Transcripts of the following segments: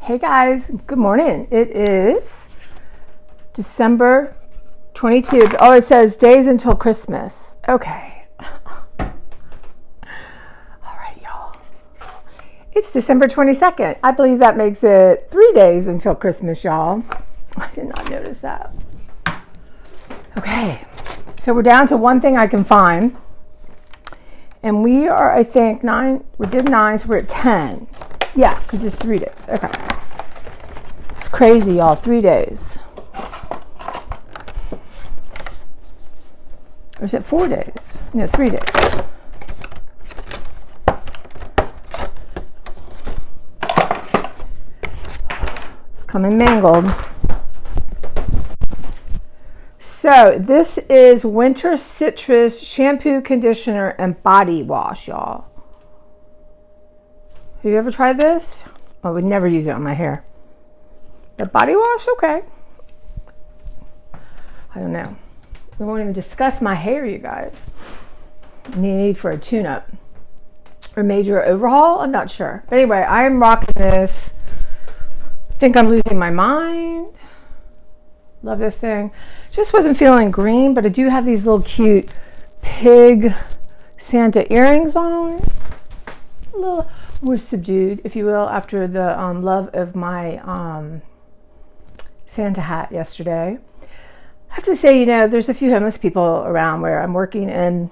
Hey guys, good morning. It is December 22. Oh, it says days until Christmas. Okay. All right, y'all. It's December 22nd. I believe that makes it 3 days until Christmas, y'all. I did not notice that. Okay, so we're down to one thing I can find. And we are, I think, 9. We did 9, so we're at 10. Yeah, because it's 3 days. Okay. It's crazy, y'all. 3 days. Or is it 4 days? No, 3 days. It's coming mangled. So this is Winter Citrus Shampoo, Conditioner, and Body Wash, y'all. Have you ever tried this? I would never use it on my hair. The body wash? Okay. I don't know. We won't even discuss my hair, you guys. Need for a tune-up or major overhaul? I'm not sure. But anyway, I'm rocking this. I think I'm losing my mind. Love this thing. Just wasn't feeling green, but I do have these little cute pig Santa earrings on. A little more subdued, if you will, after the love of my Santa hat yesterday. I have to say, there's a few homeless people around where I'm working, and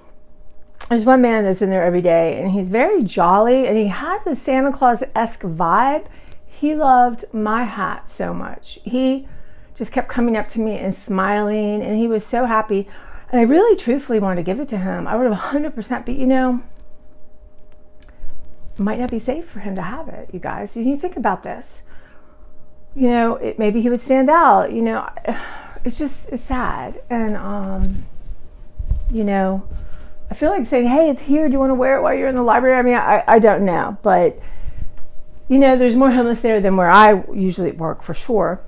there's one man that's in there every day, and he's very jolly, and he has a Santa Claus-esque vibe. He loved my hat so much. He just kept coming up to me and smiling, and he was so happy. And I really truthfully wanted to give it to him. I would have 100%, but it might not be safe for him to have it, you guys. You think about this. Maybe he would stand out. It's sad. And, I feel like saying, hey, it's here. Do you want to wear it while you're in the library? I mean, I don't know. But, there's more homeless there than where I usually work, for sure.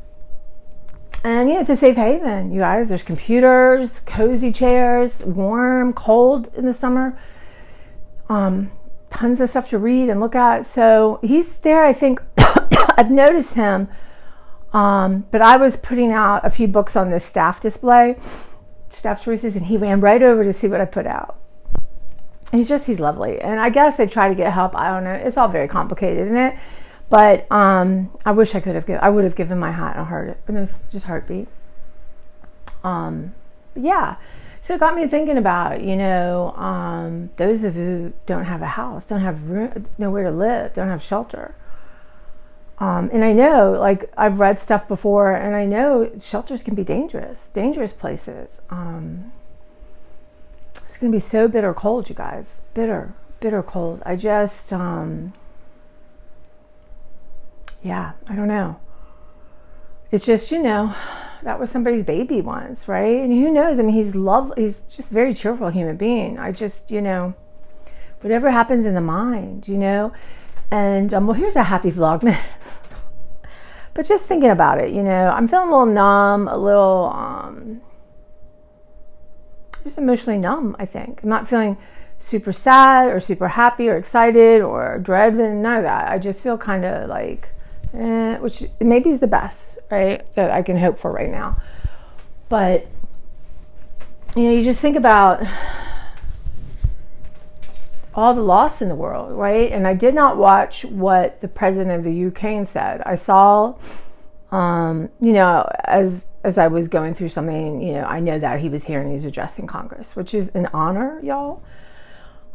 And, it's a safe haven, you guys. There's computers, cozy chairs, warm, cold in the summer. Tons of stuff to read and look at. So he's there, I think. I've noticed him. But I was putting out a few books on this staff display, staff choices, and he ran right over to see what I put out. He's lovely. And I guess they try to get help. I don't know. It's all very complicated, isn't it? But I wish I would have given my hat a heartbeat. Yeah. So it got me thinking about, those of you who don't have a house, don't have room, nowhere to live, don't have shelter. And I know, like, I've read stuff before, and I know shelters can be dangerous places. It's going to be so bitter cold, you guys. Bitter cold. I just, yeah, I don't know. It's just, that was somebody's baby once, right? And who knows? I mean, he's just a very cheerful human being. I just, whatever happens in the mind, And, well, here's a happy Vlogmas. But just thinking about it, I'm feeling a little numb, a little, just emotionally numb, I think. I'm not feeling super sad or super happy or excited or dreading, none of that. I just feel kind of like, which maybe is the best, right, that I can hope for right now. But, you just think about all the loss in the world, right? And I did not watch what the president of the Ukraine said. I saw, as I was going through something, I know that he was here and he was addressing Congress, which is an honor, y'all.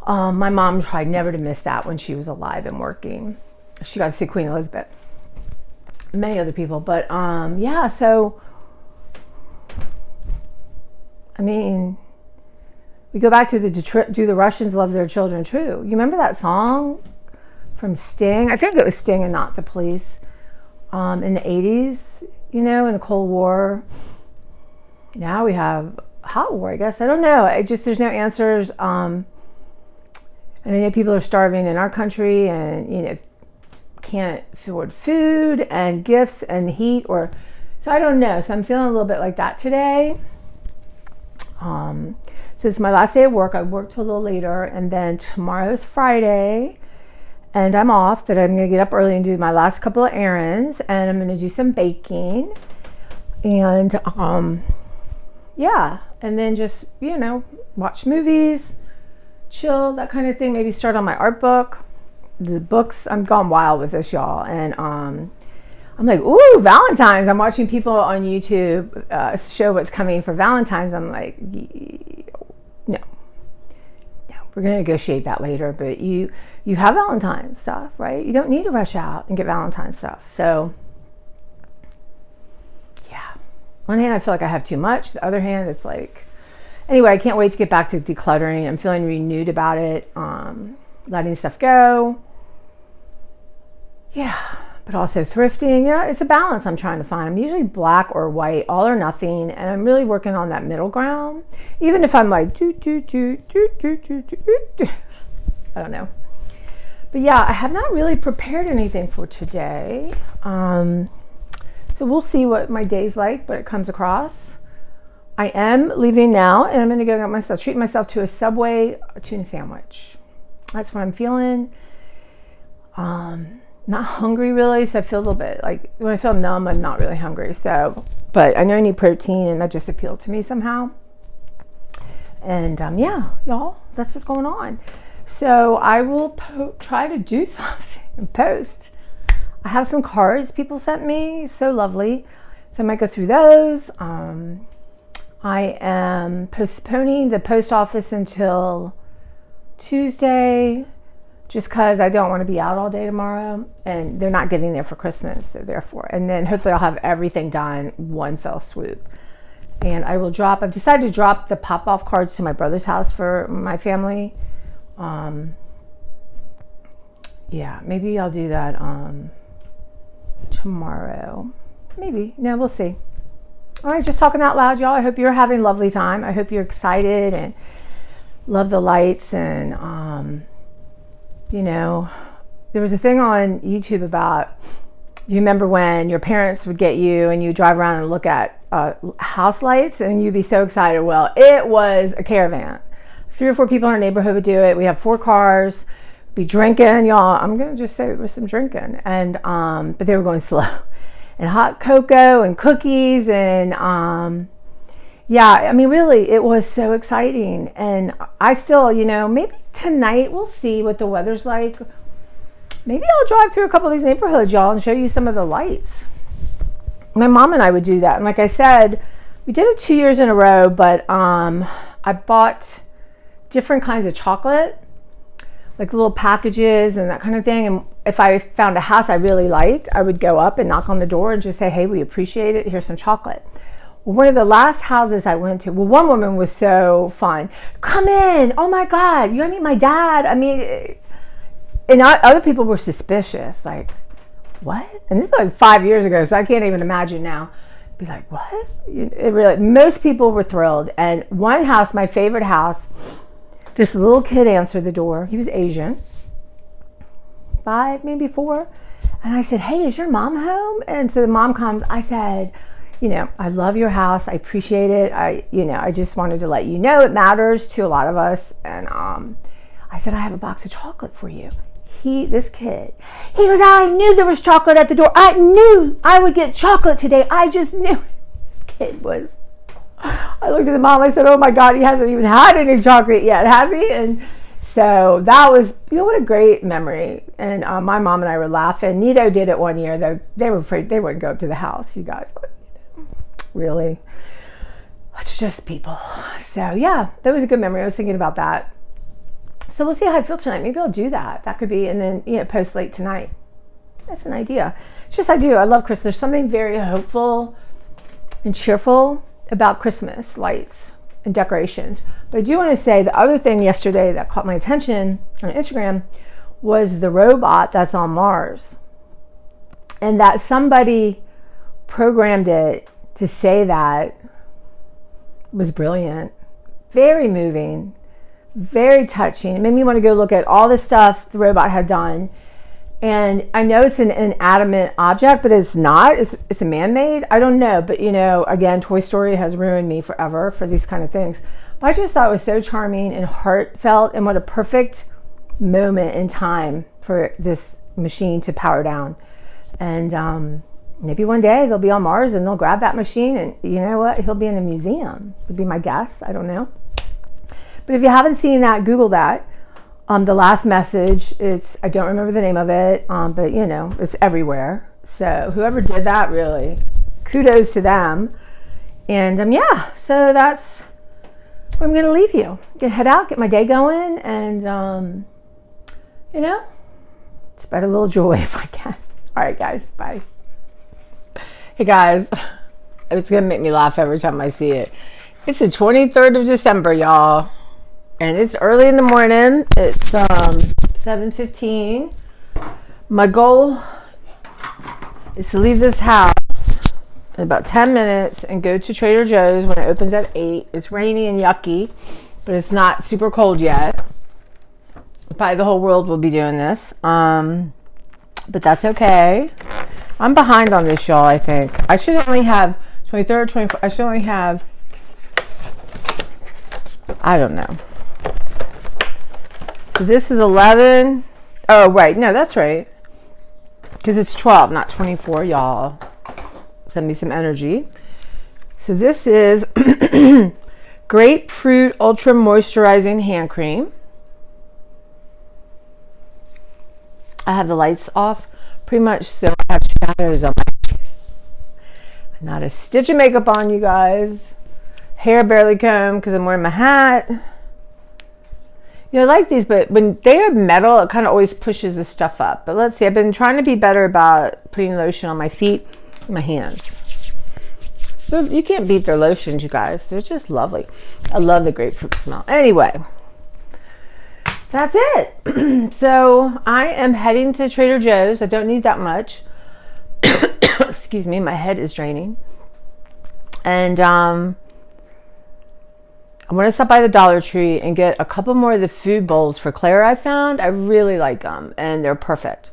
My mom tried never to miss that when she was alive and working. She got to see Queen Elizabeth, many other people, but yeah. So, I mean, we go back to do the Russians love their children true? You remember that song from Sting? I think it was Sting and not the Police. In the 80s, in the Cold War. Now we have hot war, I guess. I don't know. There's no answers. And I know people are starving in our country and, can't afford food and gifts and heat so I don't know. So I'm feeling a little bit like that today. So it's my last day of work. I worked till a little later, and then tomorrow's Friday, and I'm off, but I'm going to get up early and do my last couple of errands, and I'm going to do some baking, and yeah, and then just, you know, watch movies, chill, that kind of thing. Maybe start on my art book. The books, I'm gone wild with this, y'all, and I'm like, ooh, Valentine's. I'm watching people on YouTube show what's coming for Valentine's. I'm like, no, we're going to negotiate that later, but you have Valentine's stuff, right? You don't need to rush out and get Valentine's stuff. So yeah, one hand I feel like I have too much, the other hand it's like, anyway, I can't wait to get back to decluttering. I'm feeling renewed about it, letting stuff go, yeah, but also thrifting. Yeah, it's a balance I'm trying to find. I'm usually black or white, all or nothing, and I'm really working on that middle ground, even if I'm like I don't know. But yeah, I have not really prepared anything for today. So we'll see what my day's like, what it comes across. I am leaving now, and I'm going to go treat myself to a Subway tuna sandwich. That's what I'm feeling. Not hungry really, so I feel a little bit like when I feel numb, I'm not really hungry. So, but I know I need protein, and that just appealed to me somehow. And yeah, y'all, that's what's going on. So I will try to do something and post. I have some cards people sent me, so lovely. So I might go through those. I am postponing the post office until Tuesday, just because I don't want to be out all day tomorrow, and they're not getting there for Christmas, so therefore. And then hopefully I'll have everything done one fell swoop. And I will I've decided to drop the pop-off cards to my brother's house for my family. Yeah, maybe I'll do that tomorrow. Maybe. No, we'll see. All right, just talking out loud, y'all. I hope you're having a lovely time. I hope you're excited and love the lights. And, you know, there was a thing on YouTube about, you remember when your parents would get you and you drive around and look at house lights and you'd be so excited. Well, it was a caravan. 3 or 4 people in our neighborhood would do it. We have 4 cars, be drinking, y'all. I'm going to just say it was some drinking. And, but they were going slow. And hot cocoa and cookies. And, yeah, I mean, really, it was so exciting. And I still, you know, maybe tonight we'll see what the weather's like. Maybe I'll drive through a couple of these neighborhoods, y'all, and show you some of the lights. My mom and I would do that. And like I said, we did it 2 years in a row, but I bought different kinds of chocolate, like little packages and that kind of thing. And if I found a house I really liked, I would go up and knock on the door and just say, hey, we appreciate it. Here's some chocolate. Well, one of the last houses I went to, well, one woman was so fun. Come in. Oh my God, you want to meet my dad? I mean, and other people were suspicious. Like, what? And this is like 5 years ago, so I can't even imagine now. Be like, what? It really, most people were thrilled. And one house, my favorite house, this little kid answered the door. He was Asian, 5, maybe 4. And I said, hey, is your mom home? And so the mom comes. I said, you know, I love your house. I appreciate it. I just wanted to let you know it matters to a lot of us. And I said, I have a box of chocolate for you. This kid, he goes, I knew there was chocolate at the door. I knew I would get chocolate today. I just knew. Kid was, I looked at the mom, I said, oh my God, he hasn't even had any chocolate yet, has he? And so that was, you know, what a great memory. And my mom and I were laughing. Nito did it one year, though. They were afraid they wouldn't go up to the house, you guys. But, really, it's just people. So yeah, that was a good memory. I was thinking about that. So we'll see how I feel tonight. Maybe I'll do that. That could be, and then, you know, post late tonight. That's an idea. It's just, I love Christmas. There's something very hopeful and cheerful about Christmas lights and decorations. But I do want to say the other thing yesterday that caught my attention on Instagram was the robot that's on Mars. And that somebody programmed it to say that was brilliant. Very moving. Very touching. It made me want to go look at all the stuff the robot had done. And I know it's an inanimate object, but it's not. It's a man-made. I don't know. But, you know, again, Toy Story has ruined me forever for these kind of things. But I just thought it was so charming and heartfelt, and what a perfect moment in time for this machine to power down. And maybe one day they'll be on Mars and they'll grab that machine, and you know what? He'll be in a museum, would be my guess. I don't know. But if you haven't seen that, Google that. The last message, I don't remember the name of it, but you know, it's everywhere. So whoever did that, really, kudos to them. And yeah, so that's where I'm going to leave you. Get head out, get my day going, and you know, spread a little joy if I can. All right, guys, bye. Hey guys, it's going to make me laugh every time I see it. It's the 23rd of December, y'all. And it's early in the morning. It's 7:15. My goal is to leave this house in about 10 minutes and go to Trader Joe's when it opens at 8. It's rainy and yucky, but it's not super cold yet. Probably the whole world will be doing this. But that's okay. I'm behind on this, y'all, I think. I should only have 23rd, 24th. I should only have, I don't know. So this is 11. Oh, right. No, that's right. Because it's 12, not 24, y'all. Send me some energy. So this is Grapefruit Ultra Moisturizing Hand Cream. I have the lights off pretty much, so I have shadows on my face. Not a stitch of makeup on, you guys. Hair barely combed because I'm wearing my hat. You know, I like these, but when they are metal, it kind of always pushes the stuff up. But let's see, I've been trying to be better about putting lotion on my feet and my hands. So you can't beat their lotions, you guys. They're just lovely. I love the grapefruit smell. Anyway, that's it. So I am heading to Trader Joe's. I don't need that much. Excuse me, my head is draining. And I'm going to stop by the Dollartree and get a couple more of the food bowls for Claire I found. I really like them, and they're perfect.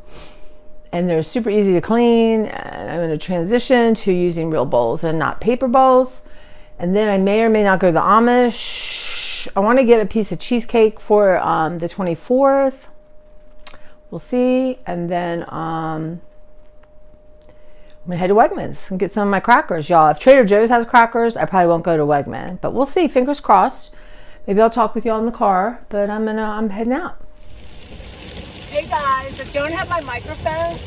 And they're super easy to clean, and I'm going to transition to using real bowls and not paper bowls. And then I may or may not go to the Amish. I want to get a piece of cheesecake for the 24th. We'll see. And then I'm going to head to Wegmans and get some of my crackers, y'all. If Trader Joe's has crackers, I probably won't go to Wegmans. But we'll see. Fingers crossed. Maybe I'll talk with y'all in the car. But I'm heading out. Hey, guys. I don't have my microphone,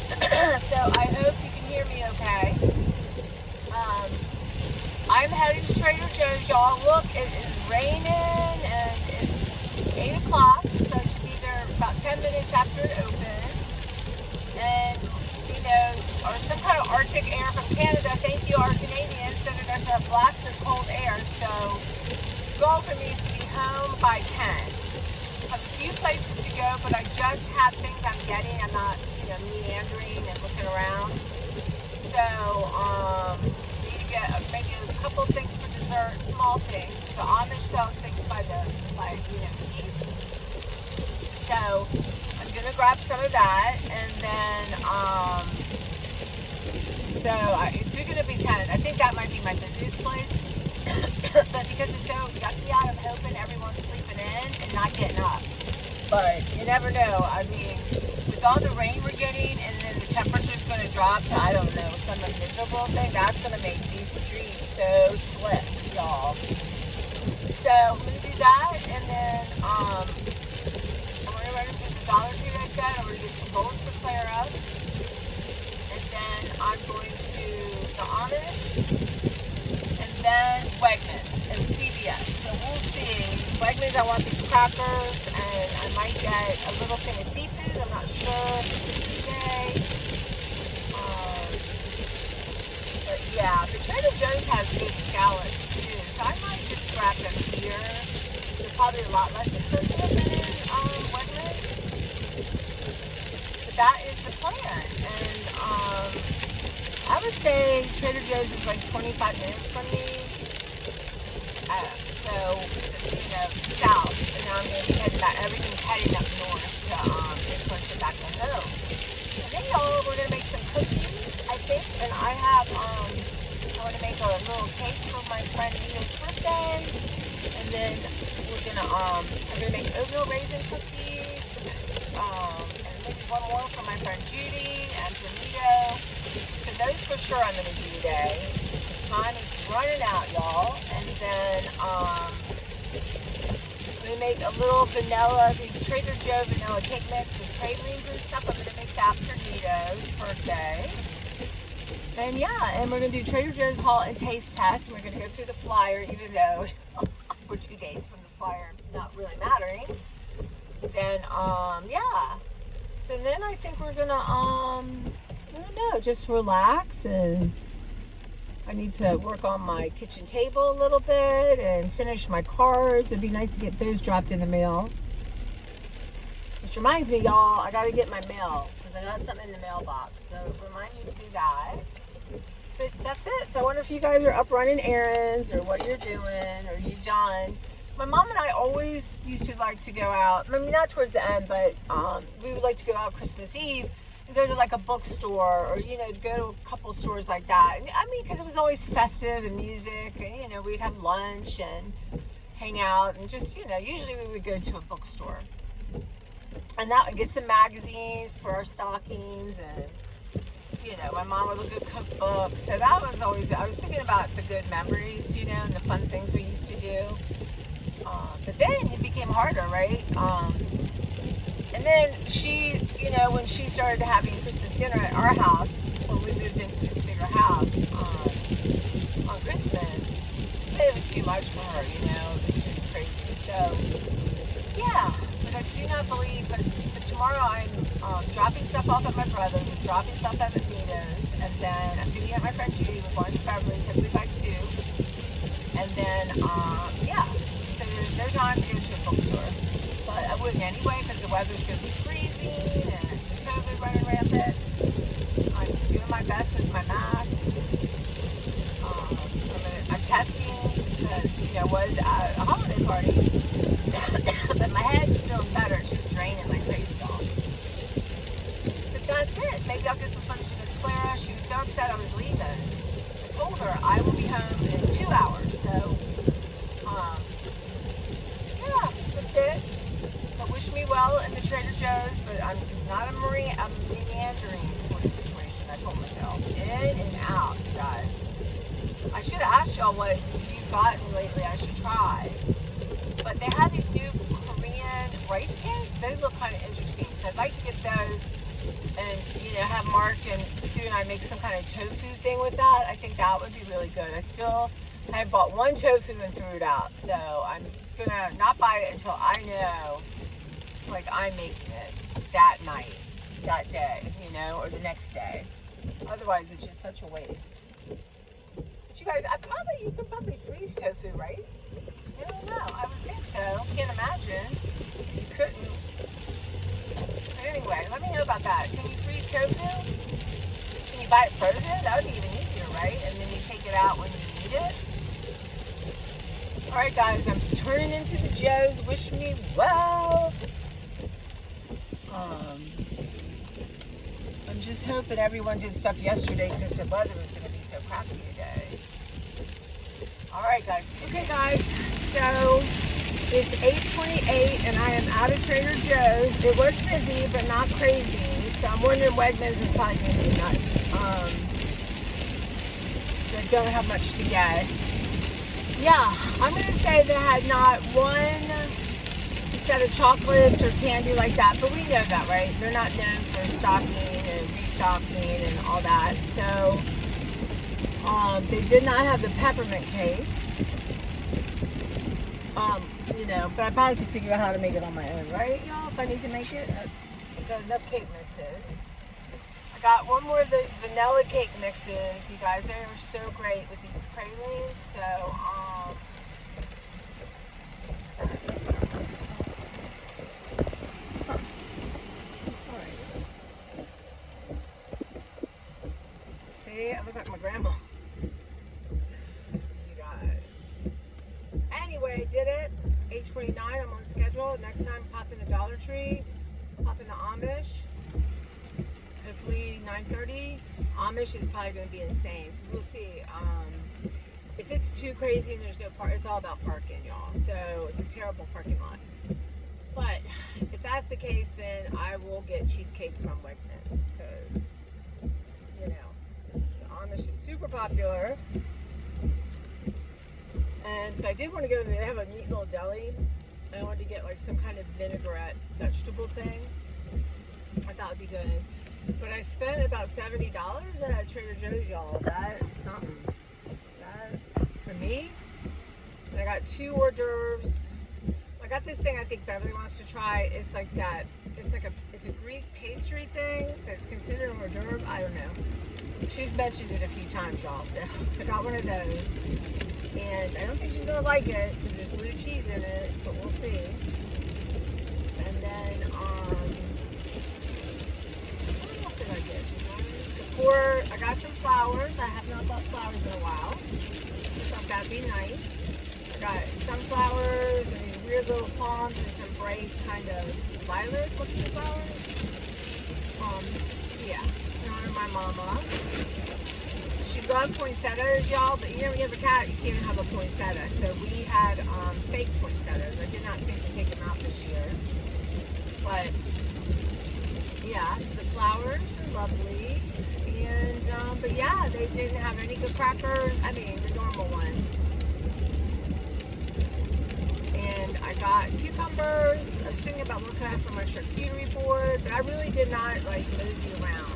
so I hope you can hear me okay. I'm heading to Trader Joe's, y'all. Look, it is raining, and it's 8 o'clock, so I should be there about 10 minutes after it opens. And you know, or some kind of Arctic air from Canada. Thank you, our Canadians, sending us a blast of cold air. So, the goal for me is to be home by 10. I have a few places to go, but I just have things I'm getting. I'm not, you know, meandering and looking around. So, need to get maybe a couple things for dessert, small things. The Amish sells things by you know, piece. So, I'm gonna grab some of that, and then it's gonna be 10. I think that might be my busiest place. But because it's so yucky out, I'm hoping everyone's sleeping in and not getting up. But you never know. I mean, with all the rain we're getting, and then the temperature's gonna drop to, I don't know, some miserable thing, that's gonna make these streets so slick, y'all. So I'm gonna do that, and then I'm gonna run into the Dollartree, like I said. I'm gonna get some bowls for Clara, and then I'm going to the Amish, and then Wegmans and CVS. So we'll see. Wegmans, I want these crackers, and I might get a little thing of seafood. I'm not sure if it's today. But yeah, the Trader Joe's has good scallops too, so I might just grab them here. They're probably a lot less expensive than in Wegmans. But that is the plan, and I would say Trader Joe's is like 25 minutes from me. So, you know, south, and now I'm going to be heading back. Everything's heading up north to get closer back to home. And then, y'all, we're going to make some cookies, I think. And I have, I want to make a little cake for my friend Nina's birthday. And then we're going to, I'm going to make oatmeal raisin cookies, and maybe one more for my friend Judy and for Nito. So those for sure I'm going to do today. This time is running out, y'all. And then I'm going to make a little vanilla, these Traderjoes vanilla cake mix with pralines and stuff. I'm going to make that for Nito's birthday. And yeah, and we're going to do Traderjoe's haul and taste test. And we're going to go through the flyer, even though we're 2 days from the flyer not really mattering. Then, yeah. So then I think we're going to, I don't know, just relax. And I need to work on my kitchen table a little bit and finish my cards. It'd be nice to get those dropped in the mail. Which reminds me, y'all, I got to get my mail because I got something in the mailbox. So remind me to do that. But that's it. So I wonder if you guys are up running errands or what you're doing or you've done. My mom and I always used to like to go out. I mean, not towards the end, but we would like to go out Christmas Eve and go to like a bookstore or, you know, go to a couple stores like that. I mean, because it was always festive and music and, you know, we'd have lunch and hang out and just, you know, usually we would go to a bookstore. And that would get some magazines for our stockings and, you know, my mom would look at cookbooks. So that was always, I was thinking about the good memories, you know, and the fun things we used to do. But then it became harder, right? And then she, you know, when she started having Christmas dinner at our house, when we moved into this bigger house on Christmas, it was too much for her, you know, it was just crazy. So, yeah, but I do not believe, but tomorrow I'm dropping stuff off at my brother's, I'm dropping stuff off at Nita's, and then I'm going to get my friend Judy, we're going to Beverly's, hopefully by 2. And then, yeah, so there's no time to go to a bookstore. But I wouldn't anyway because the weather's going to be freezing and COVID running rampant. I'm doing my best with my mask. I'm testing because, you know, was at a holiday party. But my head's feeling better. It's just draining like crazy, y'all. But that's it. Maybe I'll get some fun to Miss Clara. She was so upset I was leaving. I told her I will be home in 2 hours. So, yeah, that's it. But wish me well in the Traderjoe's, but it's not a meandering sort of situation, I told myself. In and out, you guys. I should have asked y'all what you've gotten lately I should try. But they have these new Korean rice cakes. Those look kind of interesting. So I'd like to get those and, you know, have Mark and Sue and I make some kind of tofu thing with that. I think that would be really good. I bought one tofu and threw it out. So I'm going to not buy it until I know, like, I'm making it that night, that day, you know, or the next day. Otherwise, it's just such a waste. But you guys, you could probably freeze tofu, right? I don't know. I would think so. Can't imagine you couldn't. But anyway, let me know about that. Can you freeze tofu? Can you buy it frozen? That would be even easier, right? And then you take it out when you need it. All right, guys, I'm turning into the Joes. Wish me well. I'm just hoping everyone did stuff yesterday because the weather was going to be so crappy today. All right, guys. Okay, guys. So it's 8:28 and I am out of Trader Joe's. It was busy, but not crazy. So I'm wondering Wegmans is probably going to be nuts. They don't have much to get. Yeah, I'm going to say they had not one set of chocolates or candy like that, but we know that, right? They're not known for stocking and restocking and all that. So they did not have the peppermint cake. You know, but I probably could figure out how to make it on my own, right, y'all? If I need to make it, I've got enough cake mixes. I got one more of those vanilla cake mixes, you guys. They were so great with these pralines. So, see, I look like my grandma. You guys. Anyway, did it. 8:29. I'm on schedule. Next time, pop in the Dollartree, pop in the Amish. Hopefully 9:30. Amish is probably going to be insane. So we'll see. If it's too crazy and there's no park, it's all about parking, y'all. So it's a terrible parking lot. But if that's the case, then I will get cheesecake from Wegmans because, you know, the Amish is super popular. And I did want to go, they have a neat little deli. I wanted to get like some kind of vinaigrette vegetable thing. I thought it'd be good. But I spent about $70 at Traderjoes, y'all. That's something. That, for me, and I got 2 hors d'oeuvres. I got this thing I think Beverly wants to try. It's like that. It's a Greek pastry thing that's considered an hors d'oeuvre. I don't know. She's mentioned it a few times, y'all. So I got one of those. And I don't think she's going to like it because there's blue cheese in it, but we'll see. And then, what else did I get? I got some flowers. I have not bought flowers in a while. I thought that'd be nice. I got sunflowers and these weird little palms and some bright kind of violet looking flowers. Yeah, in honor of my mama. She loved poinsettias, y'all, but you know when you have a cat, you can't have a poinsettia. So we had fake poinsettias. I did not think to take them out this year. But yeah, so the flowers are lovely. And but yeah, they didn't have any good crackers. I mean, the normal ones. And I got cucumbers. I was thinking about what could I have for my charcuterie board, but I really did not like mosey around.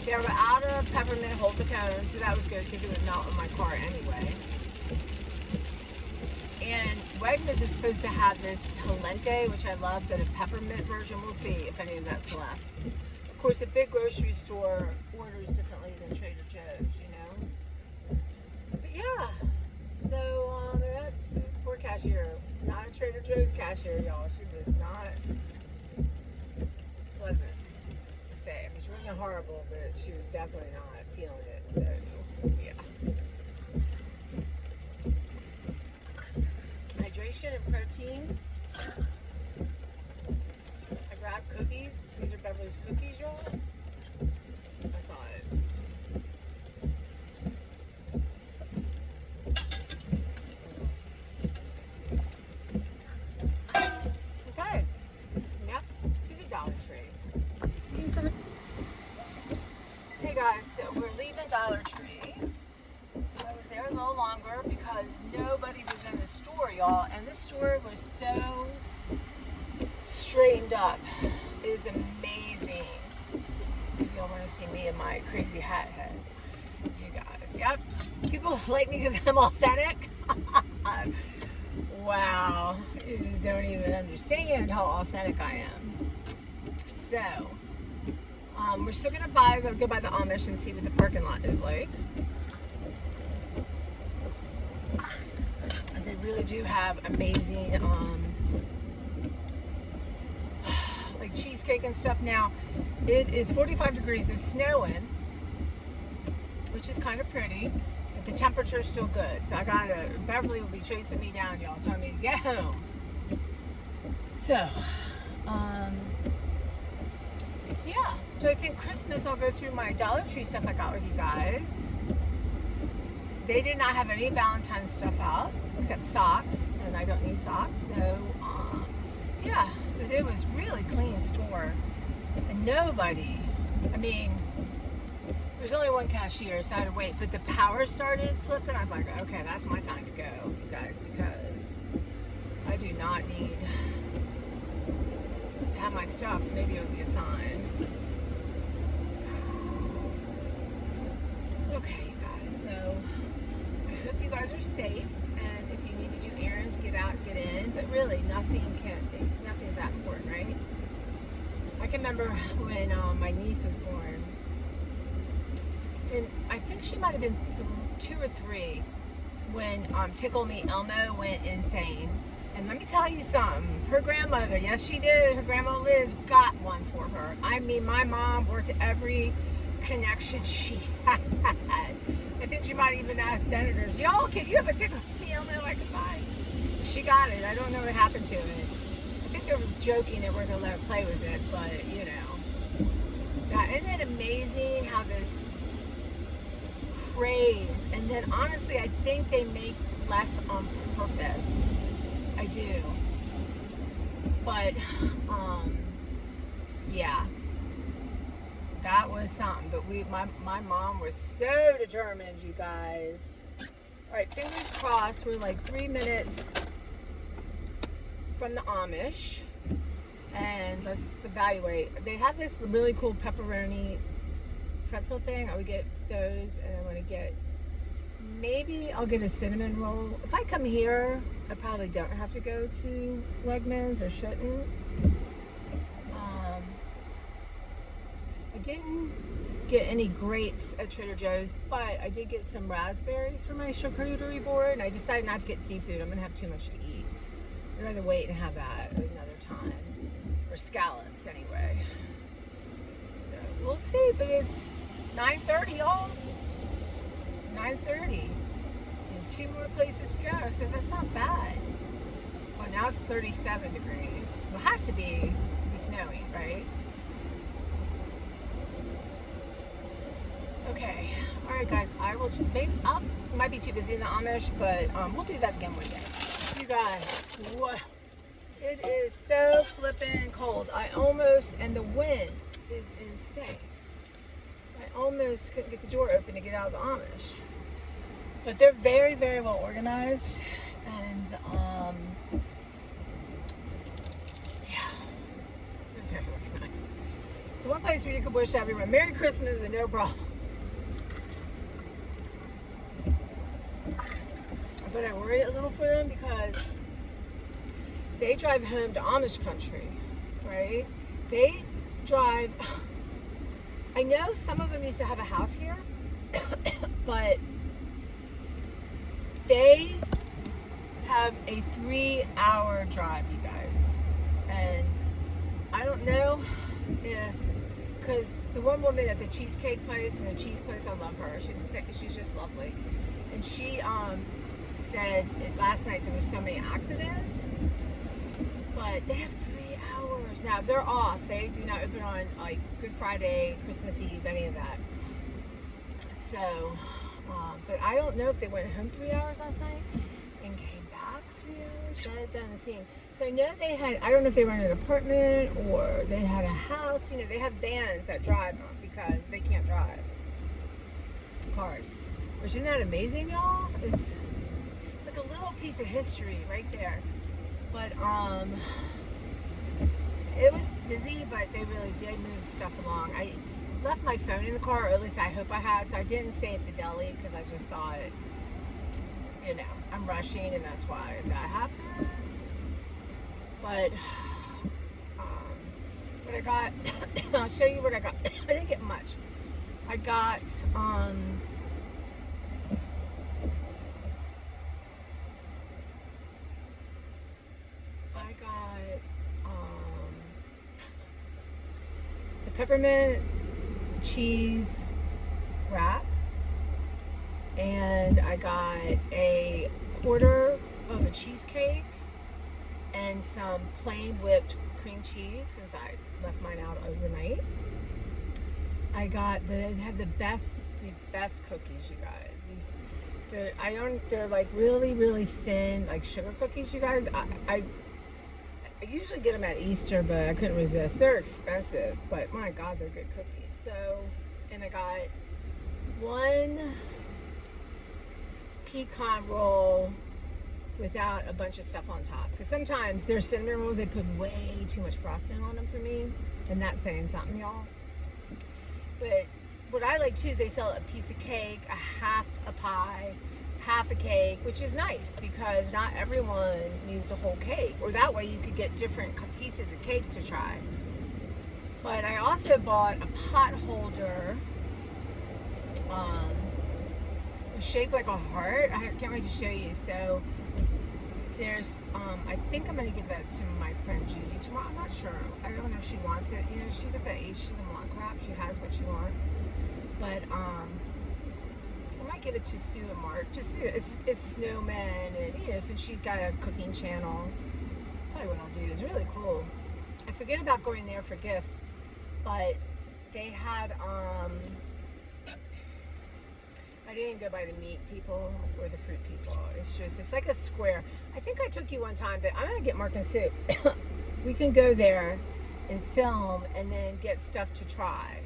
They were out of peppermint hold the cone, so that was good because it would melt in my car anyway. And Wegmans is supposed to have this Talente, which I love, but a peppermint version. We'll see if any of that's left. Of course, a big grocery store orders differently than Trader Joe's, you know. But yeah, so that's poor cashier, not a Trader Joe's cashier, y'all. She was not pleasant to say. I mean, she wasn't horrible, but she was definitely not feeling it. So yeah. Hydration and protein. I grabbed cookies. These are Beverly's cookies, y'all. I thought. Okay. Yep. To the Dollartree. Hey guys, so we're leaving Dollartree. I was there a little longer because nobody was in the store, y'all, and this store was so straightened up. It is amazing. Maybe y'all want to see me in my crazy hat head. You guys, yep. People like me because I'm authentic. Wow, you just don't even understand how authentic I am. So, we're still gonna go by the Amish and see what the parking lot is like. As they really do have amazing, like cheesecake and stuff. Now, it is 45 degrees, it's snowing, which is kind of pretty, but the temperature is still good. So Beverly will be chasing me down, y'all, telling me to get home. So, yeah, so I think Christmas I'll go through my Dollar Tree stuff I got with you guys. They did not have any Valentine's stuff out except socks, and I don't need socks. So, yeah, but it was really clean store, and nobody. I mean, there's only one cashier, so I had to wait. But the power started flipping. I was like, okay, that's my sign to go, you guys, because I do not need to have my stuff. Maybe it would be a sign. Okay, you guys. So. I hope you guys are safe, and if you need to do errands, get out, get in, but really nothing's that important, right? I can remember when my niece was born, and I think she might have been 2 or 3 when Tickle Me Elmo went insane. And let me tell you something, her grandmother, yes she did, her grandma Liz got one for her. I mean, my mom worked every connection she had. I think she might even ask senators, y'all, can you have a Tickle Me Elmo I could buy? She got it. I don't know what happened to it. I think they were joking they weren't going to let her play with it, but, you know. Isn't it amazing how this craze, and then honestly, I think they make less on purpose. I do. But yeah, that was something. But my mom was so determined, you guys. All right, fingers crossed. We're like 3 minutes from the Amish, and let's evaluate. They have this really cool pepperoni pretzel thing. I would get those, and I want to get, maybe I'll get a cinnamon roll. If I come here, I probably don't have to go to Wegmans, or shouldn't. I didn't get any grapes at Trader Joe's, but I did get some raspberries for my charcuterie board, and I decided not to get seafood. I'm gonna have too much to eat. I'd rather wait and have that another time, or scallops anyway. So we'll see, but it's 9:30, y'all. 9:30, and 2 more places to go, so that's not bad. Well, now it's 37 degrees. Well, it has to be snowing, right? Okay, all right, guys. I will might be too busy in the Amish, but we'll do that again one day. You guys, what? It is so flippin' cold. And the wind is insane. I almost couldn't get the door open to get out of the Amish. But they're very, very well organized, and yeah, they're very organized. So one place where you could wish everyone Merry Christmas with no problem. But I worry a little for them because they drive home to Amish country, right? They drive, I know some of them used to have a house here, but they have a 3-hour drive, you guys. And I don't know if, because the one woman at the cheesecake place and the cheese place, I love her. She's just lovely. And she said last night there was so many accidents, but they have 3 hours. Now they're off. They do not open on like Good Friday, Christmas Eve, any of that. So, but I don't know if they went home 3 hours last night and came back 3 hours. That doesn't seem. So I know they had, I don't know if they were in an apartment or they had a house. You know, they have vans that drive them because they can't drive cars. Which, isn't that amazing, y'all? It's like a little piece of history right there. But it was busy, but they really did move stuff along. I left my phone in the car, or at least I hope I had, so I didn't stay at the deli because I just saw it. You know, I'm rushing, and that's why that happened. But I got, I'll show you what I got. I didn't get much. I got the peppermint cheese wrap, and I got a quarter of a cheesecake and some plain whipped cream cheese since I left mine out overnight. I got they have these best cookies, you guys. They're like really, really thin, like sugar cookies, you guys. I usually get them at Easter, but I couldn't resist. They're expensive, but my God, they're good cookies. So, and I got one pecan roll without a bunch of stuff on top. Because sometimes their cinnamon rolls, they put way too much frosting on them for me. And that's saying something, y'all. But what I like too is they sell a piece of cake, a half a pie, half a cake, which is nice because not everyone needs a whole cake, or that way you could get different pieces of cake to try. But I also bought a pot holder shaped like a heart. I can't wait to show you. So there's I think I'm gonna give that to my friend Judy tomorrow. I'm not sure. I don't know if she wants it. You know, she's at that age, she doesn't want crap. She has what she wants. But I might give it to Sue and Mark. Just, you know, it's snowmen, and you know, since she's got a cooking channel, probably what I'll do. It's really cool. I forget about going there for gifts, but they had I didn't go by the meat people or the fruit people. It's like a square. I think I took you one time, but I'm gonna get Mark and Sue we can go there and film and then get stuff to try.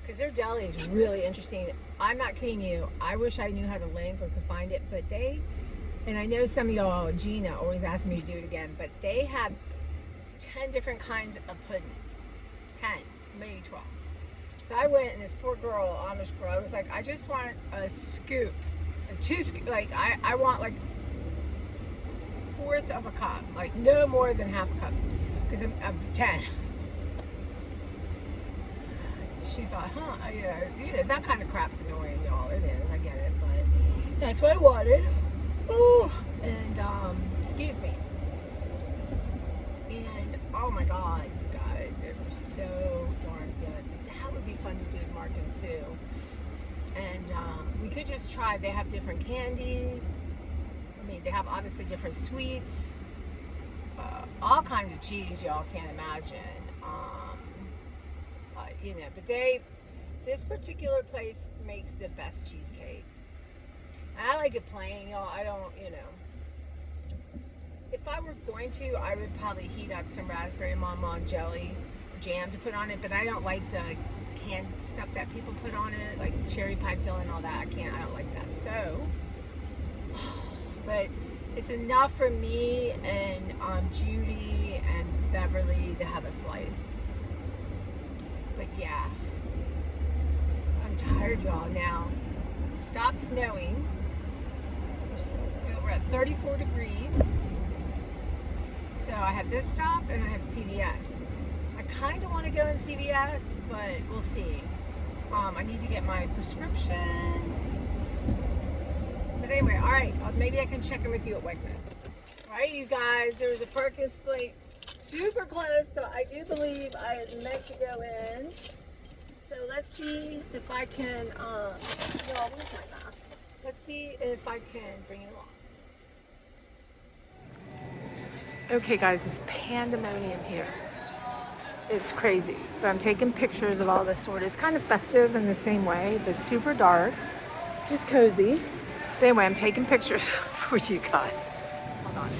Because their deli is really interesting. I'm not kidding you. I wish I knew how to link or could find it, but and I know some of y'all, Gina, always asks me to do it again, but they have 10 different kinds of pudding. 10, maybe 12. So I went, and this poor girl, Amish girl, I was like, I just want a scoop, like I want like 1/4 of a cup, like no more than half a cup, because of 10. She thought, that kind of crap's annoying, y'all. It is, I get it, but that's what I wanted. Oh, and excuse me. And oh my God, you guys, they were so darn good. But that would be fun to do at Markins too. And we could just try. They have different candies. I mean, they have obviously different sweets. All kinds of cheese y'all can't imagine. But this particular place makes the best cheesecake. And I like it plain, y'all. I don't, if I were going to, I would probably heat up some raspberry bonbon jelly jam to put on it, but I don't like the canned stuff that people put on it, like cherry pie filling and all that. I don't like that. So, but it's enough for me and Judy and Beverly to have a slice. But yeah, I'm tired, y'all. Now, it stopped snowing. We're at 34 degrees. So I have this stop and I have CVS. I kind of want to go in CVS, but we'll see. I need to get my prescription. But anyway, all right. Maybe I can check in with you at Wegmans. All right, you guys. There was a Perkins place super close, so I do believe I had meant to go in. So let's see if I can, where's my mask? Let's see if I can bring it along. Okay guys, it's pandemonium here. It's crazy. So I'm taking pictures of all this sort. It's kind of festive in the same way, but super dark, just cozy. But anyway, I'm taking pictures for you guys. Hold on.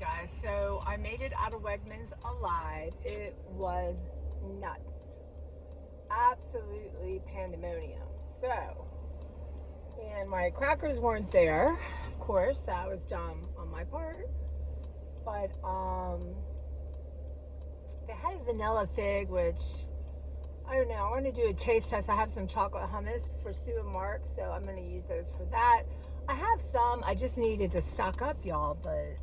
guys, so I made it out of Wegmans alive. It was nuts. Absolutely pandemonium. So, and my crackers weren't there. Of course, that was dumb on my part. But they had a vanilla fig, which I don't know. I want to do a taste test. I have some chocolate hummus for Sue and Mark, so I'm going to use those for that. I have some. I just needed to stock up, y'all, but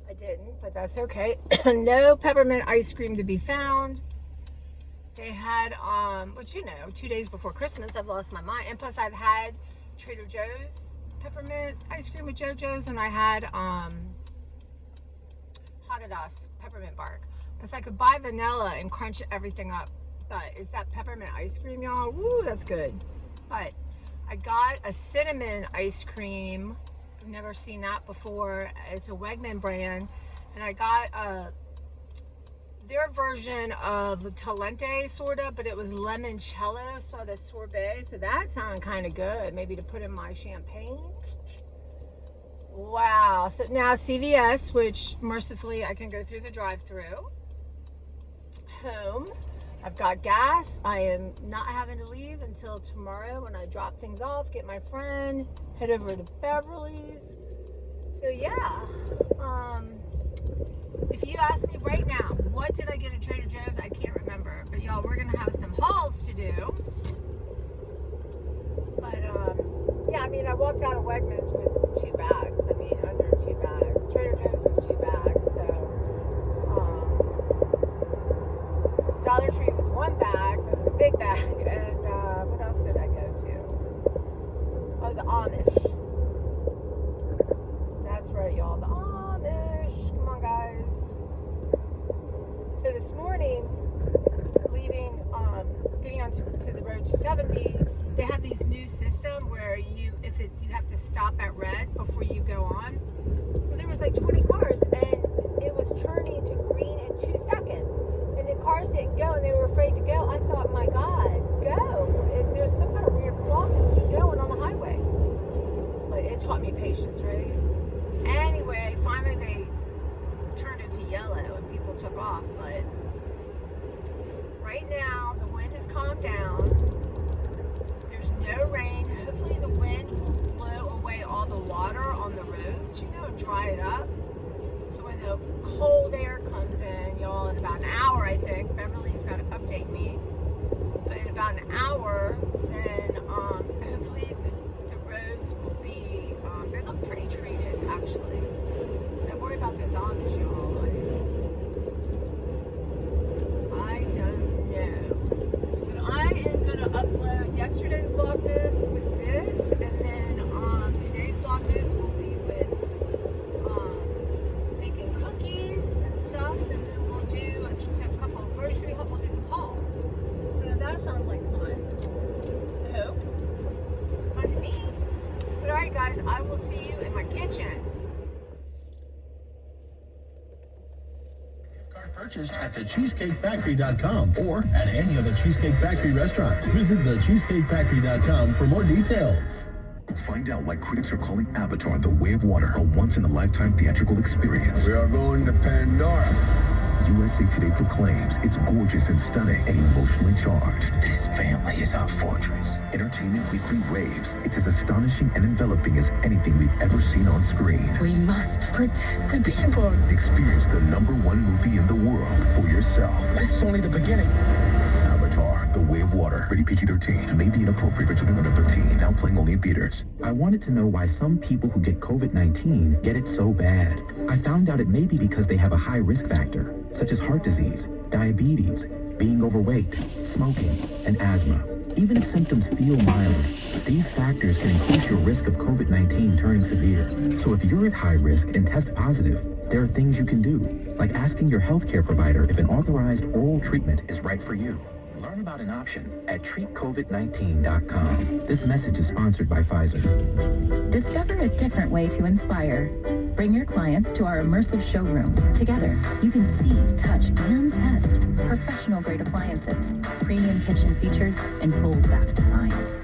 I didn't. But that's okay. No peppermint ice cream to be found. They had, which, you know, 2 days before Christmas, I've lost my mind. And plus, I've had Traderjoes peppermint ice cream with JoJo's, and I had Haagen-Dazs peppermint bark. Plus, I could buy vanilla and crunch everything up. But it's that peppermint ice cream, y'all. Woo, that's good. But I got a cinnamon ice cream. I've never seen that before. It's a Wegman brand. And I got their version of Talente, sort of, but it was limoncello, sort of sorbet. So that sounded kind of good. Maybe to put in my champagne. Wow. So now CVS, which mercifully I can go through the drive-thru. Home. I've got gas. I am not having to leave until tomorrow when I drop things off, get my friend, head over to Beverly's. So yeah. If you ask me right now, what did I get at Trader Joe's? I can't remember. But y'all, we're going to have some hauls to do. But yeah, I mean, I walked out of Wegmans with 2 bags. I mean, under 2 bags. Trader Joe's was 2 bags. So Dollartree was 1 bag. That was a big bag. And what else did I go to? Oh, the Amish. That's right, y'all. The Amish. Come on, guys. So this morning, leaving, getting onto the road 270, they have these new system where you have to stop at red before you go on. Well, there was like 20 cars, and it was turning to green in 2 seconds. And the cars didn't go, and they were afraid to go. I thought, my God, go. There's some kind of weird flaw because you're going on the highway. But it taught me patience, right? Anyway, finally they turned it to yellow and people took off. But right now, the wind has calmed down. There's no rain. Hopefully the wind will blow away all the water on the roads, you know, and dry it up. So when the cold air comes in, y'all, in about an hour, I think, Beverly's got to update me, but in about an hour, then hopefully the roads will be, they look pretty treated, actually. Don't worry about those Amish, y'all. I don't know. But I am going to upload yesterday's Vlogmas with this, and then today's Vlogmas will be with making cookies and stuff, and then we'll do a couple of grocery hauls. We'll do some hauls. So that sounds like fun. I hope. Fun to me. But alright, guys, I will see you in my kitchen. Purchased at thecheesecakefactory.com or at any of the Cheesecake Factory restaurants. Visit thecheesecakefactory.com for more details. Find out why critics are calling Avatar: The Way of Water a once-in-a-lifetime theatrical experience. We are going to Pandora. USA Today proclaims it's gorgeous and stunning and emotionally charged. This family is our fortress. Entertainment Weekly raves it's as astonishing and enveloping as anything we've ever seen on screen. We must protect the people. Experience the #1 movie in the world for yourself. This is only the beginning. Avatar: The Way of Water. Rated PG-13. May be inappropriate for children under 13. Now playing only in theaters. I wanted to know why some people who get COVID-19 get it so bad. I found out it may be because they have a high risk factor, such as heart disease, diabetes, being overweight, smoking, and asthma. Even if symptoms feel mild, these factors can increase your risk of COVID-19 turning severe. So if you're at high risk and test positive, there are things you can do, like asking your healthcare provider if an authorized oral treatment is right for you. Learn about an option at treatcovid19.com. This message is sponsored by Pfizer. Discover a different way to inspire. Bring your clients to our immersive showroom. Together, you can see, touch, and test professional-grade appliances, premium kitchen features, and bold bath designs.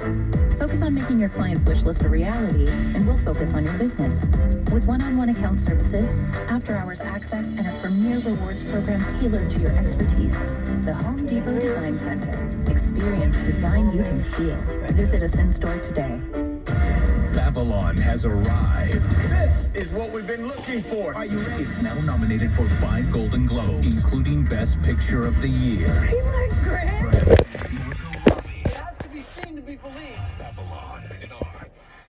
Focus on making your client's wish list a reality, and we'll focus on your business. With one-on-one account services, after-hours access, and a premier rewards program tailored to your expertise. The Home Depot Design Center. Experience design you can feel. Visit us in-store today. Babylon has arrived. This is what we've been looking for. Are you ready? It's now nominated for 5 Golden Globes, including Best Picture of the Year. He looked great.